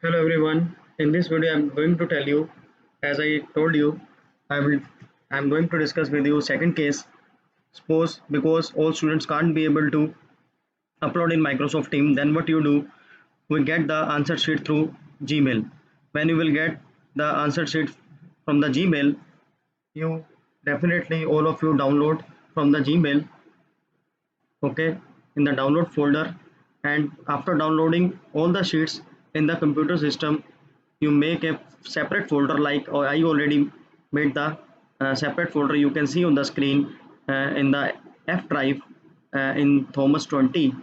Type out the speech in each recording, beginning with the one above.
Hello everyone. In this video, I'm going to tell you, as I told you, I will. I'm going to discuss with you second case. Suppose because all students can't be able to upload in Microsoft Team, then what you do? We get the answer sheet through Gmail. When you will get the answer sheet from the Gmail, you definitely all of you download from the Gmail, okay, in the download folder, and after downloading all the sheets in the computer system, you make a separate folder like I already made the separate folder you can see on the screen in the F drive in Thomas 20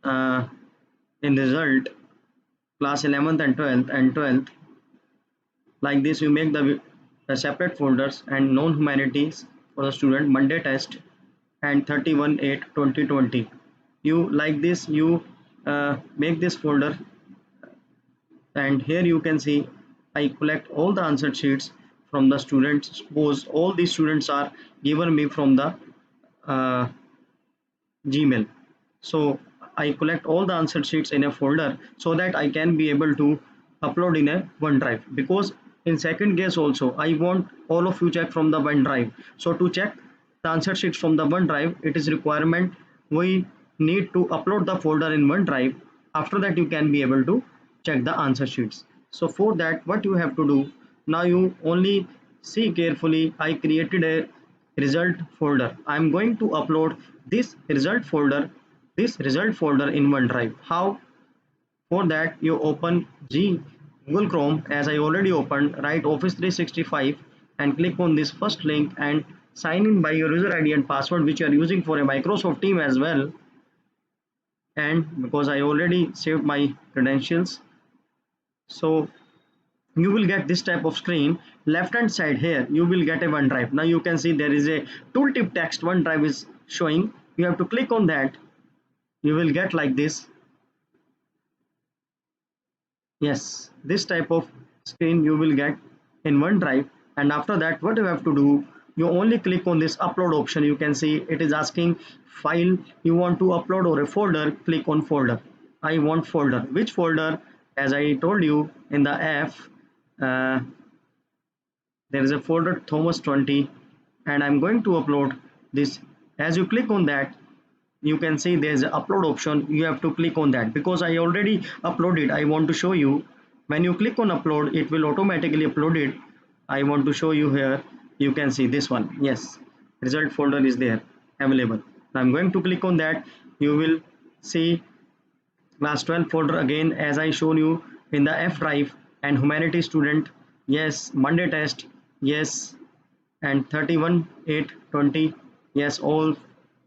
uh, in result class 11th and 12th. Like this you make the separate folders and known humanities for the student Monday test and 31/8/2020. You like this you make this folder, and here you can see I collect all the answer sheets from the students. Suppose all these students are given me from the uh, Gmail. So I collect all the answer sheets in a folder so that I can be able to upload in a OneDrive, because in second case also I want all of you check from the OneDrive. So to check the answer sheets from the OneDrive, it is requirement we need to upload the folder in OneDrive. After that you can be able to check the answer sheets. So for that what you have to do, now you only see carefully. I created a result folder. I'm going to upload this result folder in OneDrive. How? For that you open Google Chrome, as I already opened, write Office 365 and click on this first link and sign in by your user ID and password which you are using for a Microsoft Team as well. And because I already saved my credentials, so you will get this type of screen. Left hand side here you will get a OneDrive. Now you can see there is a tooltip text OneDrive is showing. You have to click on that. You will get like this. Yes, this type of screen you will get in OneDrive. And after that what you have to do, you only click on this upload option. You can see it is asking file you want to upload or a folder. Click on folder. I want folder. Which folder? As I told you in the F, uh, there is a folder Thomas 20, and I'm going to upload this. As you click on that, you can see there's an upload option. You have to click on that because I already uploaded. I want to show you. When you click on upload, it will automatically upload it. I want to show you here. You can see this one. Yes, result folder is there available. Now I'm going to click on that. You will see class 12 folder again, as I shown you in the F drive, and humanity student, yes, Monday test, yes, and 31/8/20, yes, all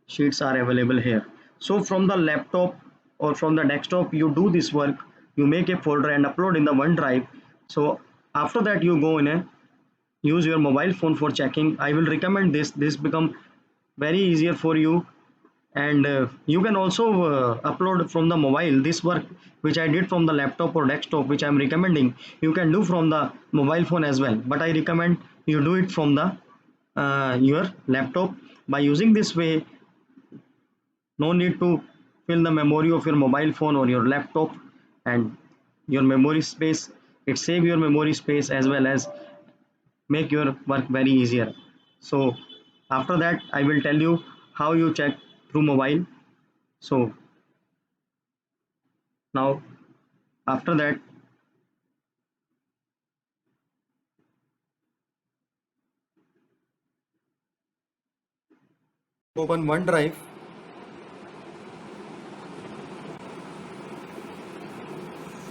sheets are available here. So from the laptop or from the desktop you do this work, you make a folder and upload in the OneDrive. So after that you go in a use your mobile phone for checking. I will recommend this become very easier for you. And you can also upload from the mobile. This work which I did from the laptop or desktop, which I'm recommending, you can do from the mobile phone as well, but I recommend you do it from the your laptop. By using this way, no need to fill the memory of your mobile phone or your laptop, and your memory space, it save your memory space as well as make your work very easier. So after that I will tell you how you check through mobile. So now after that, open OneDrive.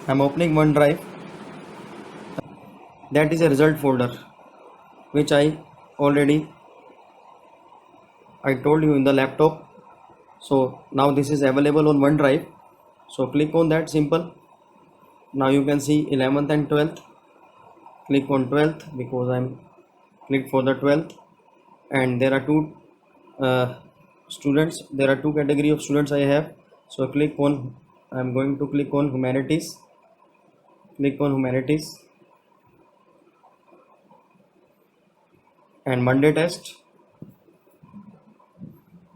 I'm opening OneDrive. That is a result folder which already I told you in the laptop. So now this is available on OneDrive. So click on that, simple. Now you can see 11th and 12th. Click on 12th because I'm click for the 12th, and there are two students. There are two category of students I have. So click on. I'm going to click on humanities. Click on humanities and Monday test.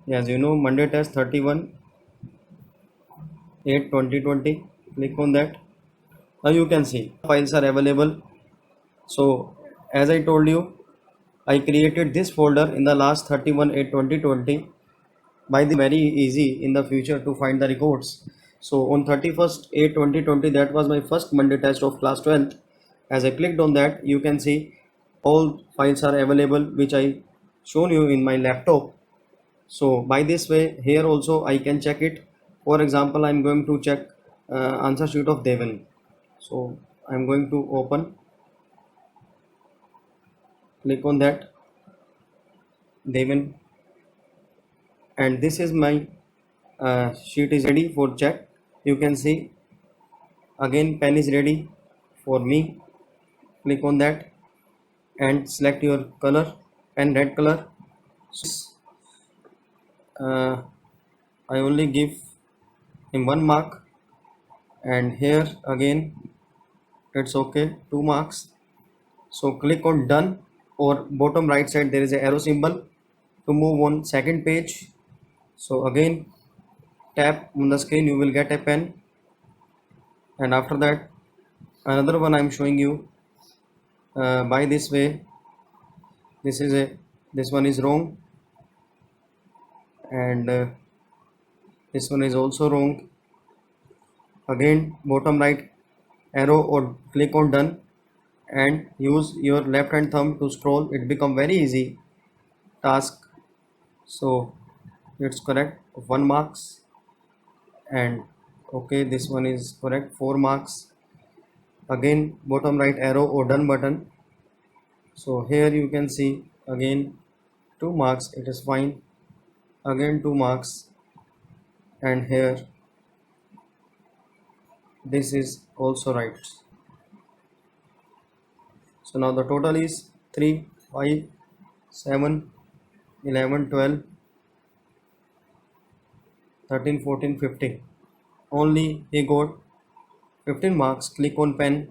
As you know, Monday test 31/8/2020. Click on that. Now you can see files are available. So as I told you, I created this folder in the last 31/8/2020. By the very easy in the future to find the records. So on 31st/8/2020, that was my first Monday test of class 12th. As I clicked on that, you can see all files are available which I shown you in my laptop. So by this way, here also I can check it. For example, I'm going to check answer sheet of Devin. So I'm going to open, click on that Devin, and this is my sheet is ready for check. You can see again pen is ready for me. Click on that and select your color, pen red color. uh, I only give him 1 mark, and here again it's okay, 2 marks. So click on done, or bottom right side there is a arrow symbol to move on second page. So again tap on the screen, you will get a pen, and after that another one I'm showing you. By this way, this one is wrong, and this one is also wrong. Again bottom right arrow or click on done, and use your left hand thumb to scroll. It become very easy task. So it's correct, 1 marks, and okay, this one is correct, 4 marks. Again bottom right arrow or done button. So here you can see again 2 marks, it is fine. Again 2 marks, and here this is also right. So now the total is 3, 5, 7, 11, 12, 13, 14, 15. Only he got 15 marks. Click on pen,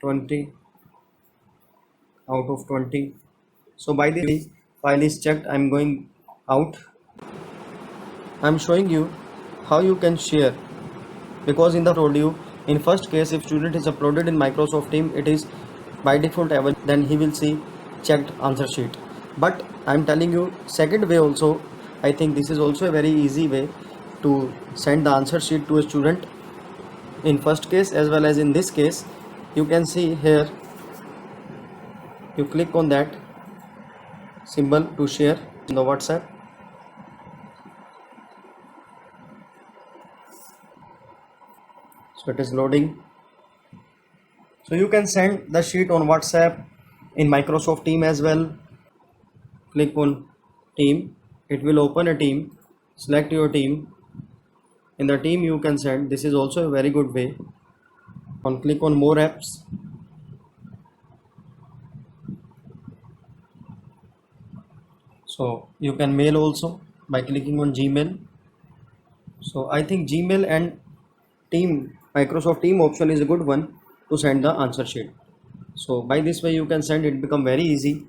20 out of 20. So by the way, file is checked, I'm going out. I'm showing you how you can share, because in the told you in first case, if student is uploaded in Microsoft Team, it is by default available, then he will see checked answer sheet. But I'm telling you second way also. I think this is also a very easy way to send the answer sheet to a student. In first case as well as in this case, you can see here, you click on that symbol to share in the WhatsApp. So it is loading. So you can send the sheet on WhatsApp in Microsoft Team as well. Click on team, it will open a team. Select your team. In the team you can send. This is also a very good way. Click on more apps. So you can mail also by clicking on Gmail. So I think Gmail and team, Microsoft Team option is a good one to send the answer sheet. So by this way you can send, it become very easy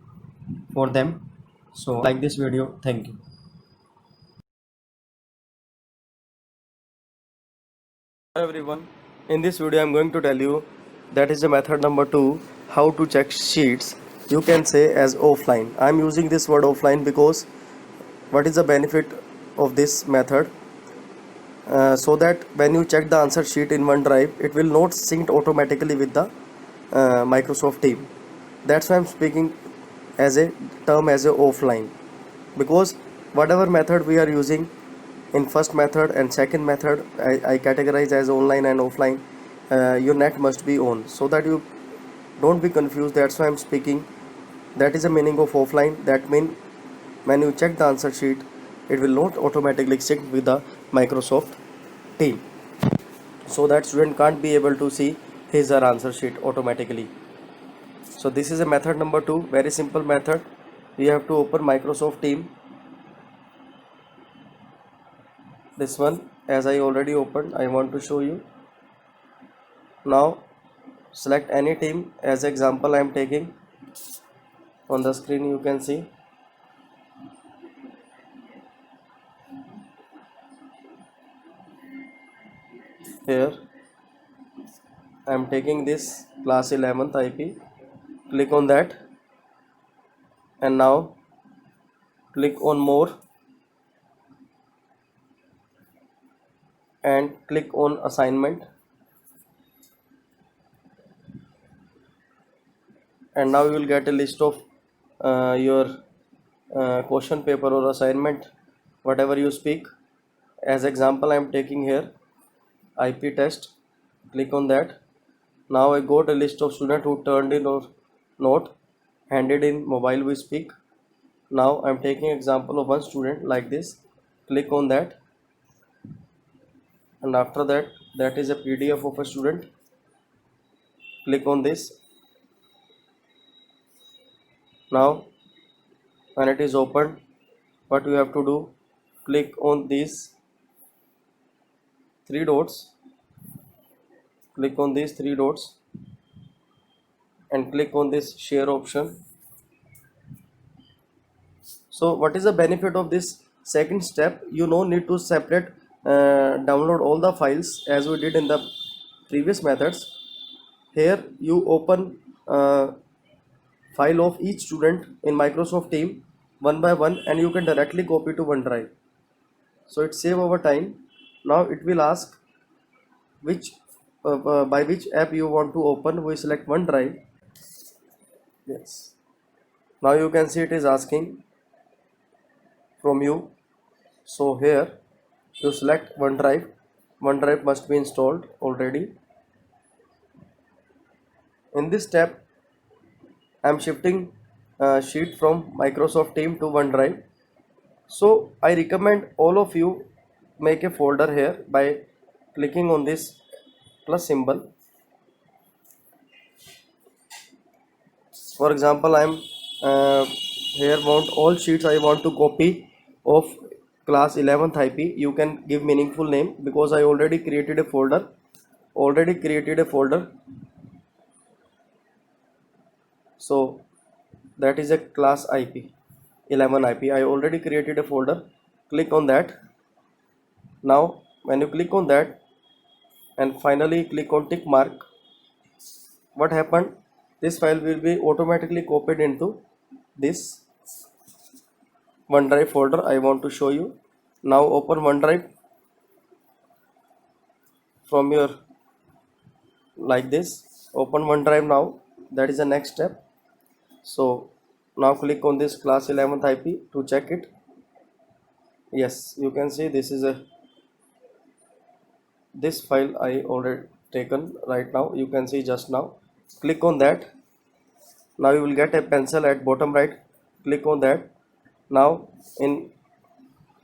for them. So like this video, thank you. Hello everyone, in this video I'm going to tell you that is the method number 2, how to check sheets. You can say as offline. I'm using this word offline because what is the benefit of this method? So that when you check the answer sheet in OneDrive, it will not sync automatically with the Microsoft Team. That's why I'm speaking as a term as a offline, because whatever method we are using in first method and second method, I categorize as online and offline. Your net must be on, so that you don't be confused. That's why I'm speaking. That is the meaning of offline. That means when you check the answer sheet, it will not automatically sync with the Microsoft Team, so that student can't be able to see his or her answer sheet automatically. So this is a method number 2, very simple method. You have to open Microsoft Team. This one, as I already opened, I want to show you. Now select any team. As example I am taking, on the screen you can see here. I am taking this class 11th IP. Click on that, and now click on more and click on assignment, and now you will get a list of your question paper or assignment, whatever you speak. As example, I am taking here IP test. Click on that. Now I got a list of students who turned in or note handed in mobile we speak. Now I am taking example of one student like this. Click on that, and after that, that is a PDF of a student. Click on this. Now when it is opened, what you have to do, click on these three dots, click on these three dots and click on this share option. So what is the benefit of this second step? You no need to separate download all the files as we did in the previous methods. Here you open file of each student in Microsoft Team one by one, and you can directly copy to OneDrive. So it save our time. Now it will ask which by which app you want to open. We select OneDrive. Yes. Now you can see it is asking from you. So here you select OneDrive. OneDrive must be installed already. In this step, I am shifting sheet from Microsoft Team to OneDrive. So I recommend all of you make a folder here by clicking on this plus symbol. For example, I am here want all sheets I want to copy of class 11th IP. You can give meaningful name because I already created a folder. So that is a class IP 11 IP. I already created a folder. Click on that. Now when you click on that and finally click on tick mark, what happened, this file will be automatically copied into this OneDrive folder I want to show you. Now open OneDrive from your like this. Open OneDrive now. That is the next step. So now click on this class 11th IP to check it. Yes, you can see this file I already taken right now. You can see just now. Click on that. Now you will get a pencil at bottom right. Click on that. Now in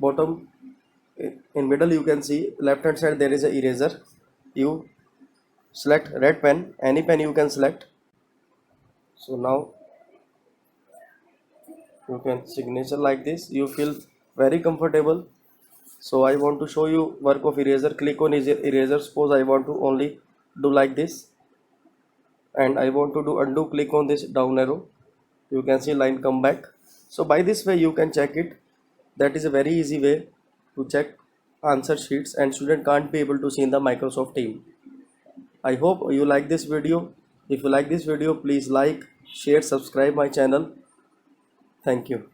bottom in middle you can see left hand side there is a eraser. You select red pen, any pen you can select. So now you can signature like this. You feel very comfortable. So I want to show you work of eraser. Click on eraser. Suppose I want to only do like this, and I want to do undo. Click on this down arrow. You can see line come back. So by this way you can check it. That is a very easy way to check answer sheets, and student can't be able to see in the Microsoft Team. I hope you like this video. If you like this video, please like, share, subscribe my channel. Thank you.